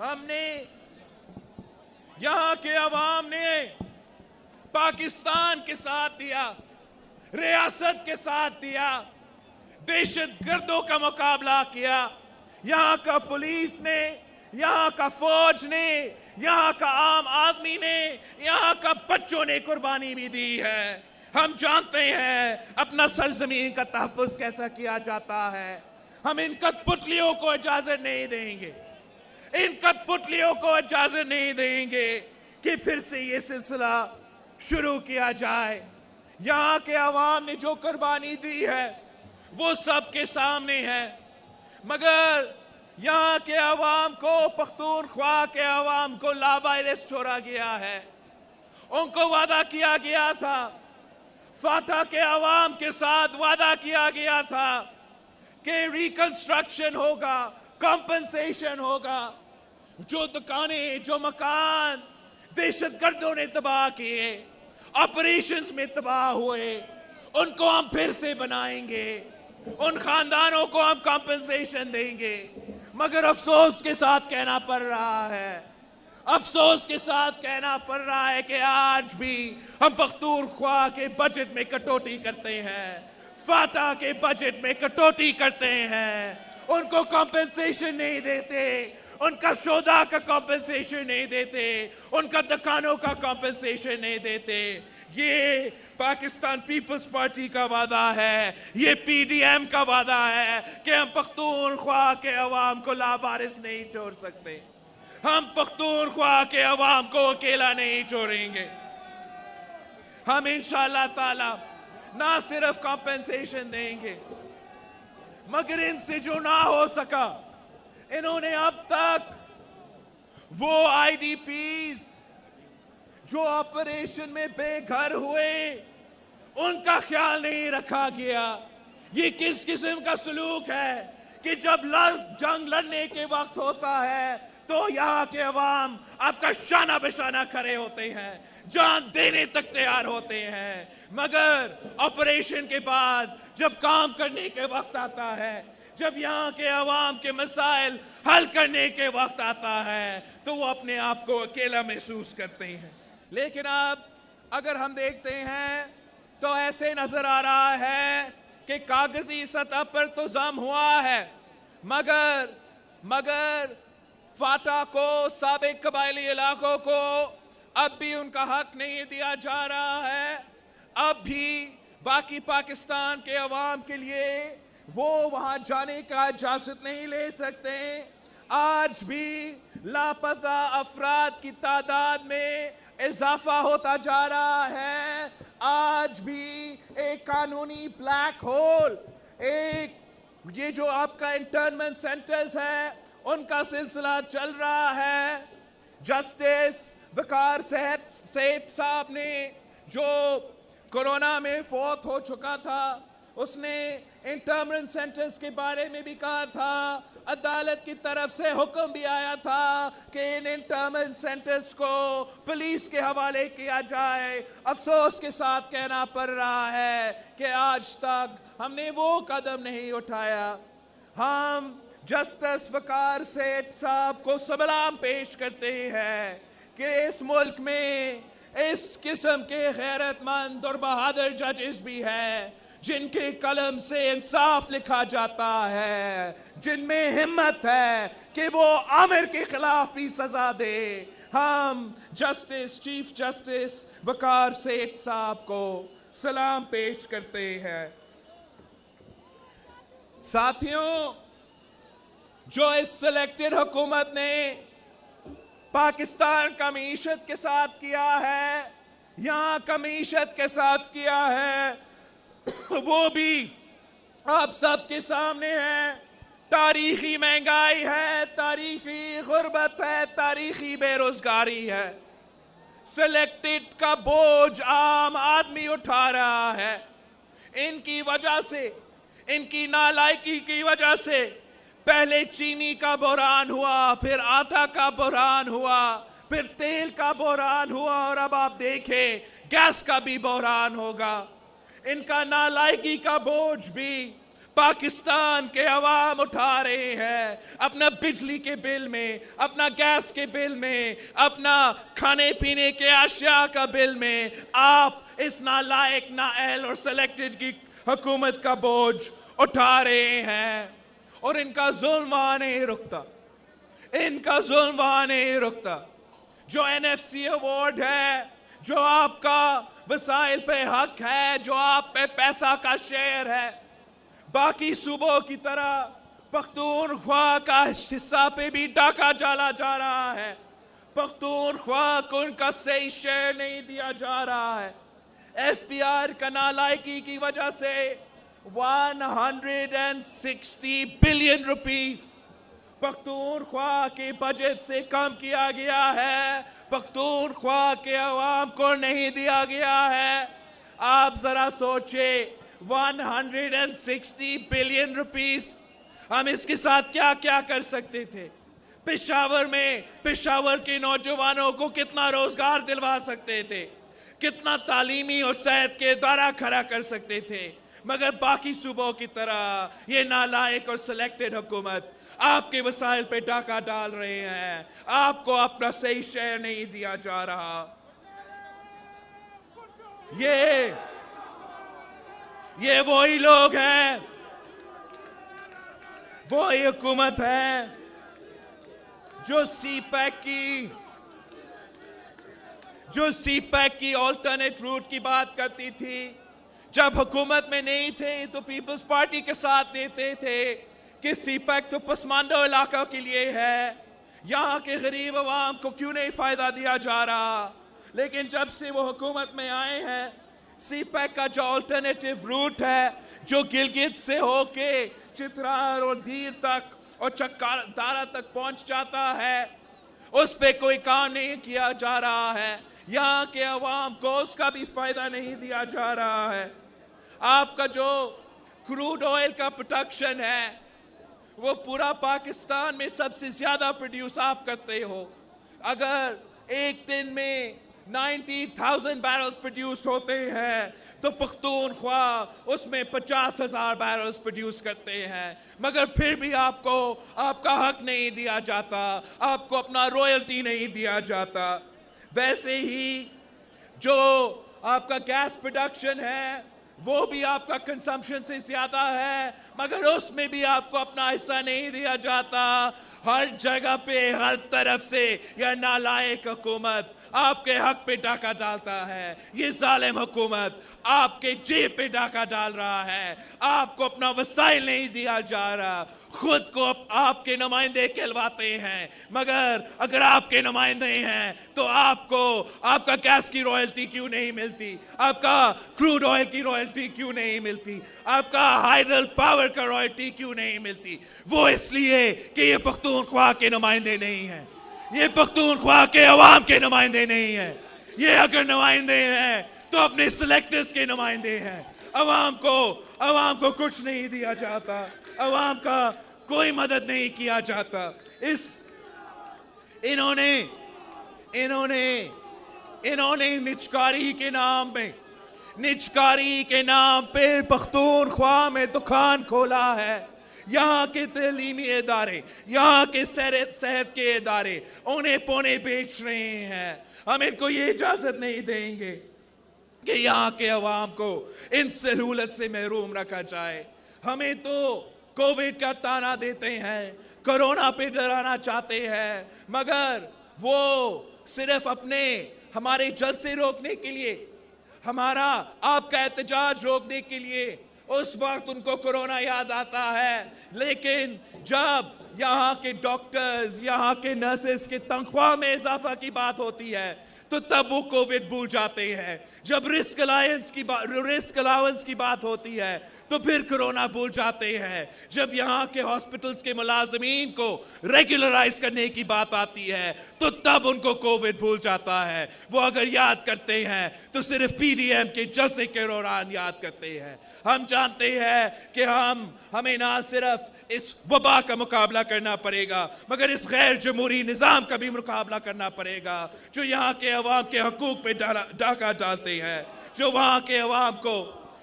ہم نے یہاں کے عوام نے پاکستان کے ساتھ دیا, ریاست کے ساتھ دیا, دہشت گردوں کا مقابلہ کیا. یہاں کا پولیس نے, یہاں کا فوج نے, یہاں کا عام آدمی نے, یہاں کا بچوں نے قربانی بھی دی ہے. ہم جانتے ہیں اپنا سرزمین کا تحفظ کیسا کیا جاتا ہے. ہم ان کٹ پتلیوں کو اجازت نہیں دیں گے, ان کٹ پتلیوں کو اجازت نہیں دیں گے کہ پھر سے یہ سلسلہ شروع کیا جائے. یہاں کے عوام نے جو قربانی دی ہے وہ سب کے سامنے ہے, مگر یہاں کے عوام کو, پختونخوا کے عوام کو لاوارث چھوڑا گیا ہے. ان کو وعدہ کیا گیا تھا, فاتح کے عوام کے ساتھ وعدہ کیا گیا تھا کہ ریکنسٹرکشن ہوگا, کمپنسیشن ہوگا. جو دکانیں, جو مکان دہشت گردوں نے تباہ کیے, آپریشنز میں تباہ ہوئے, ان کو ہم پھر سے بنائیں گے, ان خاندانوں کو ہم کمپنسیشن دیں گے. مگر افسوس کے ساتھ کہنا پڑ رہا ہے, افسوس کے ساتھ کہنا پڑ رہا ہے کہ آج بھی ہم پختونخوا کے بجٹ میں کٹوتی کرتے ہیں, فاتح کے بجٹ میں کٹوتی کرتے ہیں. ان کو کمپنسیشن نہیں دیتے, ان کا سودا کا کمپنسیشن نہیں دیتے, ان کا دکانوں کا کمپنسیشن نہیں دیتے. یہ پاکستان پیپلز پارٹی کا وعدہ ہے, یہ پی ڈی ایم کا وعدہ ہے کہ ہم پختونخوا کے عوام کو لاوارث نہیں چھوڑ سکتے. ہم پختونخوا کے عوام کو اکیلا نہیں چھوڑیں گے. ہم انشاءاللہ تعالی نہ صرف کمپنسیشن دیں گے, مگر ان سے جو نہ ہو سکا, انہوں نے اب تک وہ آئی ڈی پیز جو آپریشن میں بے گھر ہوئے ان کا خیال نہیں رکھا گیا. یہ کس قسم کا سلوک ہے کہ جب جنگ لڑنے کے وقت ہوتا ہے تو یہاں کے عوام آپ کا شانہ بشانہ کھڑے ہوتے ہیں, جان دینے تک تیار ہوتے ہیں, مگر آپریشن کے بعد جب کام کرنے کے وقت آتا ہے, جب یہاں کے عوام کے مسائل حل کرنے کے وقت آتا ہے تو وہ اپنے آپ کو اکیلا محسوس کرتے ہیں. لیکن اب اگر ہم دیکھتے ہیں تو ایسے نظر آ رہا ہے کہ کاغذی سطح پر تو ضم ہوا ہے, مگر فاتح کو, سابق قبائلی علاقوں کو اب بھی ان کا حق نہیں دیا جا رہا ہے. اب بھی باقی پاکستان کے عوام کے لیے وہ وہاں جانے کا اجازت نہیں لے سکتے. آج بھی لاپتہ افراد کی تعداد میں اضافہ ہوتا جا رہا ہے. آج بھی ایک قانونی بلیک ہول, یہ جو آپ کا انٹرنمنٹ سینٹرز ہے ان کا سلسلہ چل رہا ہے. جسٹس وقار سیٹھ صاحب نے جو کورونا میں فوت ہو چکا تھا, اس نے انٹرنمنٹ سینٹرز کے بارے میں بھی کہا تھا, عدالت کی طرف سے حکم بھی آیا تھا کہ ان انٹرنمنٹ سینٹرز کو پولیس کے حوالے کیا جائے. افسوس کے ساتھ کہنا پڑ رہا ہے کہ آج تک ہم نے وہ قدم نہیں اٹھایا. ہم جسٹس وقار سیٹھ صاحب کو سلام پیش کرتے ہیں کہ اس ملک میں اس قسم کے غیرت مند اور بہادر ججز بھی ہیں جن کے قلم سے انصاف لکھا جاتا ہے, جن میں ہمت ہے کہ وہ آمر کے خلاف بھی سزا دے. ہم چیف جسٹس وقار سیٹھ صاحب کو سلام پیش کرتے ہیں. ساتھیوں, جو اس سلیکٹڈ حکومت نے پاکستان کا معیشت کے ساتھ کیا ہے, یہاں کا معیشت کے ساتھ کیا ہے, وہ بھی آپ سب کے سامنے ہے. تاریخی مہنگائی ہے, تاریخی غربت ہے, تاریخی بے روزگاری ہے. سلیکٹڈ کا بوجھ عام آدمی اٹھا رہا ہے. ان کی وجہ سے, ان کی نالائکی کی وجہ سے پہلے چینی کا بحران ہوا, پھر آٹا کا بحران ہوا, پھر تیل کا بحران ہوا, اور اب آپ دیکھیں گیس کا بھی بحران ہوگا. ان کا نالائکی کا بوجھ بھی پاکستان کے عوام اٹھا رہے ہیں اپنا بجلی کے بل میں، اپنا گیس کے بل میں، اپنا کھانے پینے کے اشیاء کا بل میں آپ اس نالائق، نااہل اور سلیکٹڈ کی حکومت کا بوجھ اٹھا رہے ہیں، اور ان کا ظلم وہاں نہیں رکتا، ان کا ظلم وہاں نہیں رکتا۔ جو NFC ایوارڈ ہے، جو آپ کا وسائل پہ حق ہے، جو آپ پہ پیسہ کا شیئر ہے، باقی صوبوں کی طرح پختونخوا کا حصہ پہ بھی ڈاکہ ڈالا جا رہا ہے۔ پختونخوا کو ان کا صحیح شیئر نہیں دیا جا رہا ہے۔ FBR کا نالائکی کی وجہ سے 160 بلین روپیز پختونخوا کے بجٹ سے کم کیا گیا ہے، پختونخوا کے عوام کو نہیں دیا گیا ہے۔ آپ ذرا سوچیں، 160 بلین روپیز، ہم اس کے ساتھ کیا کیا کر سکتے تھے؟ پشاور میں پشاور کے نوجوانوں کو کتنا روزگار دلوا سکتے تھے، کتنا تعلیمی اور صحت کے ادارہ کھڑا کر سکتے تھے، مگر باقی صوبوں کی طرح یہ نالائق اور سلیکٹڈ حکومت آپ کے وسائل پہ ڈاکہ ڈال رہے ہیں، آپ کو اپنا صحیح شیئر نہیں دیا جا رہا۔ یہ وہی لوگ ہیں، وہی حکومت ہے جو سی پیک کی آلٹرنیٹ روٹ کی بات کرتی تھی۔ جب حکومت میں نہیں تھے تو پیپلز پارٹی کے ساتھ دیتے تھے کہ سی پیک تو پسماندہ علاقوں کے لیے ہے، یہاں کے غریب عوام کو کیوں نہیں فائدہ دیا جا رہا۔ لیکن جب سے وہ حکومت میں آئے ہیں، سی پیک کا جو آلٹرنیٹیو روٹ ہے، جو گلگت سے ہو کے چترال اور دھیر تک اور چکدارا تک پہنچ جاتا ہے، اس پہ کوئی کام نہیں کیا جا رہا ہے، یہاں کے عوام کو اس کا بھی فائدہ نہیں دیا جا رہا ہے۔ آپ کا جو کروڈ آئل کا پروڈکشن ہے، وہ پورا پاکستان میں سب سے زیادہ پروڈیوس آپ کرتے ہو۔ اگر ایک دن میں 90,000 بیرلز پروڈیوس ہوتے ہیں تو پختونخوا اس میں 50,000 بیرلز پروڈیوس کرتے ہیں، مگر پھر بھی آپ کو آپ کا حق نہیں دیا جاتا، آپ کو اپنا رویلٹی نہیں دیا جاتا۔ ویسے ہی جو آپ کا گیس پروڈکشن ہے، وہ بھی آپ کا کنزمپشن سے زیادہ ہے، مگر اس میں بھی آپ کو اپنا حصہ نہیں دیا جاتا۔ ہر جگہ پہ، ہر طرف سے یہ نالائق حکومت آپ کے حق پہ ڈاکہ ڈالتا ہے۔ یہ ظالم حکومت آپ کے جیب پہ ڈاکہ ڈال رہا ہے، آپ کو اپنا وسائل نہیں دیا جا رہا، خود کو آپ کے نمائندے کہلواتے ہیں، مگر اگر آپ کے نمائندے ہیں تو آپ کو آپ کا گیس کی رائلٹی کیوں نہیں ملتی، آپ کا کروڈ آئل کی رائلٹی کیوں نہیں ملتی، آپ کا ہائیڈل پاور کا رائلٹی کیوں نہیں ملتی؟ وہ اس لیے کہ یہ پختونخوا کے نمائندے نہیں ہیں، یہ پختونخوا کے عوام کے نمائندے نہیں ہیں۔ یہ اگر نمائندے ہیں تو اپنے سلیکٹرز کے نمائندے ہیں۔ عوام کو کچھ نہیں دیا جاتا، عوام کا کوئی مدد نہیں کیا جاتا۔ انہوں نے نجکاری کے نام پہ پختونخوا میں دکان کھولا ہے۔ یہاں کے تعلیمی ادارے، یہاں کے صحت کے ادارے اونے پونے بیچ رہے ہیں۔ ہم ان کو یہ اجازت نہیں دیں گے کہ یہاں کے عوام کو ان سہولت سے محروم رکھا جائے۔ ہمیں تو کووڈ کا طعنہ دیتے ہیں، کرونا پہ ڈرانا چاہتے ہیں، مگر وہ صرف ہمارے جلسے روکنے کے لیے، ہمارا آپ کا احتجاج روکنے کے لیے اس وقت ان کو کرونا یاد آتا ہے، لیکن جب یہاں کے ڈاکٹرز، یہاں کے نرسز کے تنخواہ میں اضافہ کی بات ہوتی ہے تو تب وہ کووڈ بھول جاتے ہیں۔ جب رسک الاؤنس کی بات ہوتی ہے تو پھر کرونا بھول جاتے ہیں۔ جب یہاں کے ہاسپٹلز کے ملازمین کو ریگولرائز کرنے کی بات آتی ہے تو تب ان کو کووڈ بھول جاتا ہے۔ وہ اگر یاد کرتے ہیں تو صرف PDM کے جلسے کے دوران یاد کرتے ہیں۔ ہم جانتے ہیں کہ ہمیں نہ صرف اس وبا کا مقابلہ کرنا پڑے گا، مگر اس غیر جمہوری نظام کا بھی مقابلہ کرنا پڑے گا جو یہاں کے عوام کے حقوق پہ ڈاکہ ڈالتے ہیں، جو وہاں کے عوام کو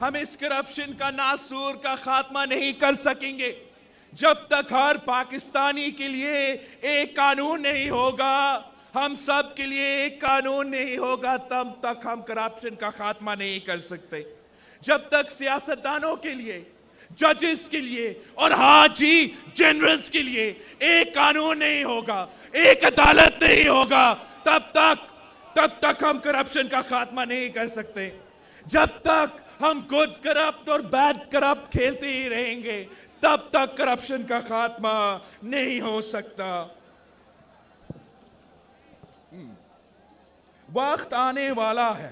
ہم اس کرپشن کا ناسور کا خاتمہ نہیں کر سکیں گے جب تک ہر پاکستانی کے لیے ایک قانون نہیں ہوگا، ہم سب کے لیے ایک قانون نہیں ہوگا، تب تک ہم کرپشن کا خاتمہ نہیں کر سکتے۔ جب تک سیاستدانوں کے لیے، ججز کے لیے اور حاجی جنرلز کے لیے ایک قانون نہیں ہوگا، ایک عدالت نہیں ہوگا، تب تک ہم کرپشن کا خاتمہ نہیں کر سکتے۔ جب تک ہم گڈ کرپٹ اور بیڈ کرپٹ کھیلتے ہی رہیں گے، تب تک کرپشن کا خاتمہ نہیں ہو سکتا۔ وقت آنے والا ہے،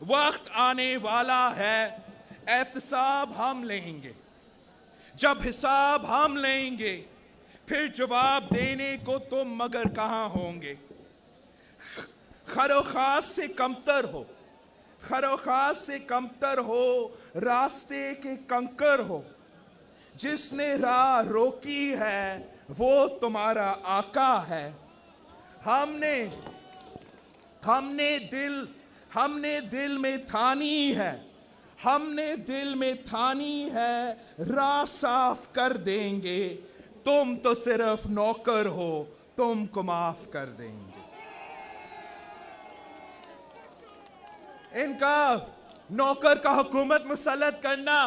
وقت آنے والا ہے، احتساب ہم لیں گے۔ جب حساب ہم لیں گے، پھر جواب دینے کو تم مگر کہاں ہوں گے۔ خر و خاص سے کمتر ہو، خر و خاص سے کمتر ہو، راستے کے کنکر ہو، جس نے راہ روکی ہے وہ تمہارا آقا ہے۔ ہم نے دل میں ٹھانی ہے، ہم نے دل میں ٹھانی ہے، راہ صاف کر دیں گے، تم تو صرف نوکر ہو، تم کو معاف کر دیں گے۔ ان کا نوکر کا حکومت مسلط کرنا،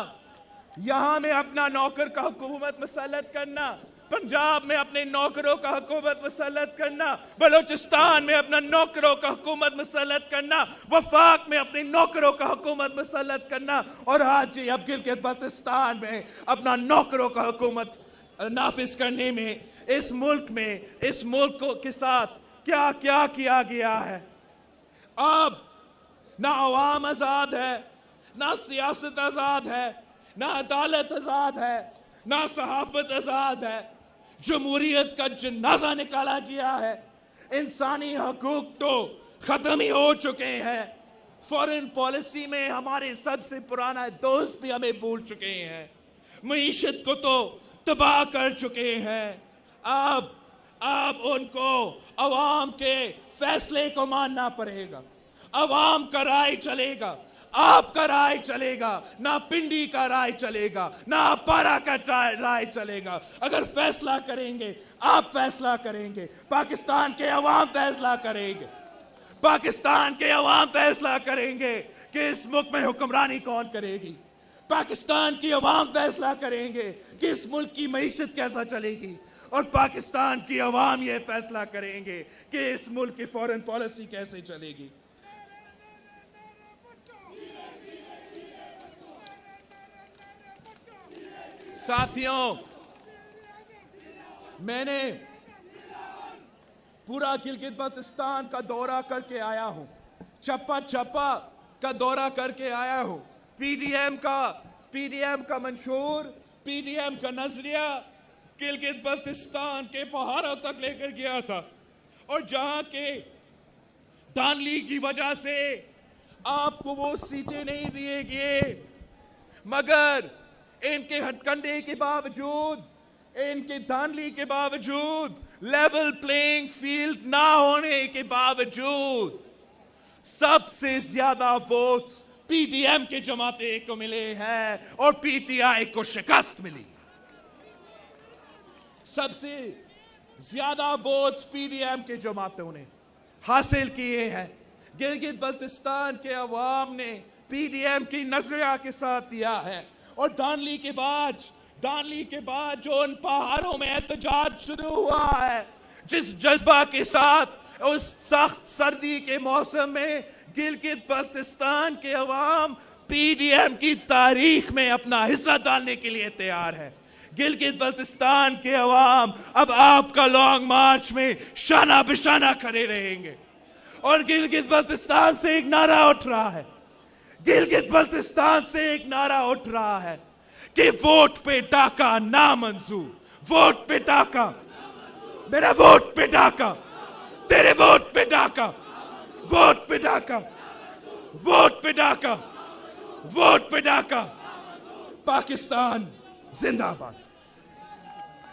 یہاں میں اپنا نوکر کا حکومت مسلط کرنا، پنجاب میں اپنے نوکروں کا حکومت مسلط کرنا، بلوچستان میں اپنا نوکروں کا حکومت مسلط کرنا، وفاق میں اپنے نوکروں کا حکومت مسلط کرنا، اور آج اب گلگت بلتستان میں اپنا نوکروں کا حکومت نافذ کرنے میں اس ملک کے ساتھ کیا کیا گیا ہے۔ اب نہ عوام آزاد ہے، نہ سیاست آزاد ہے، نہ عدالت آزاد ہے، نہ صحافت آزاد ہے، جمہوریت کا جنازہ نکالا گیا ہے، انسانی حقوق تو ختم ہی ہو چکے ہیں، فورن پالیسی میں ہمارے سب سے پرانا دوست بھی ہمیں بھول چکے ہیں، معیشت کو تو تباہ کر چکے ہیں۔ اب ان کو عوام کے فیصلے کو ماننا پڑے گا، عوام کا رائے چلے گا، آپ کا رائے چلے گا، نہ پنڈی کا رائے چلے گا، نہ پارا کا رائے چلے گا۔ اگر فیصلہ کریں گے، آپ فیصلہ کریں گے، پاکستان کے عوام فیصلہ کریں گے، پاکستان کے عوام فیصلہ کریں گے کہ اس ملک میں حکمرانی کون کرے گی، پاکستان کی عوام فیصلہ کریں گے کہ اس ملک کی معیشت کیسا چلے گی، اور پاکستان کی عوام یہ فیصلہ کریں گے کہ اس ملک کی فورن پالیسی کیسے چلے گی۔ ساتھیوں، میں نے پورا گلگت بلتستان کا دورہ کر کے آیا ہوں، چپا کا دورہ کر کے آیا ہوں، پی ڈی ایم کا منشور، پی ڈی ایم کا نظریہ گلگت بلتستان کے پہاڑوں تک لے کر گیا تھا، اور جہاں کے دھاندلی کی وجہ سے آپ کو وہ سیٹیں نہیں دیے گئے، مگر ان کے ہتھ کنڈے کے باوجود، ان کے دھاندلی کے باوجود، لیول پلینگ فیلڈ نہ ہونے کے باوجود، سب سے زیادہ ووٹس پی ڈی ایم کے جماعتیں کو ملے ہیں اور پی ٹی آئی کو شکست ملی۔ سب سے زیادہ ووٹس پی ڈی ایم کے جماعتوں نے حاصل کیے ہیں۔ گلگت بلتستان کے عوام نے پی ڈی ایم کی نظریہ کے ساتھ دیا ہے، اور دھاندلی کے بعد جو ان پہاڑوں میں احتجاج شروع ہوا ہے، جس جذبہ کے ساتھ اس سخت سردی کے موسم میں گلگت بلتستان کے عوام پی ڈی ایم کی تاریخ میں اپنا حصہ ڈالنے کے لیے تیار ہے۔ گلگت بلتستان کے عوام اب آپ کا لانگ مارچ میں شانہ بشانہ کھڑے رہیں گے، اور گلگت بلتستان سے ایک نعرہ اٹھ رہا ہے، گلگت بلتستان سے ایک نعرہ اٹھ رہا ہے کہ ووٹ پہ ڈاکہ نامنظور، ووٹ پہ ڈاکہ، میرا ووٹ پہ ڈاکہ، تیرے ووٹ پہ ڈاکہ، ووٹ پہ ڈاکہ، ووٹ پہ ڈاکہ، ووٹ پہ ڈاکہ۔ پاکستان زندہ باد۔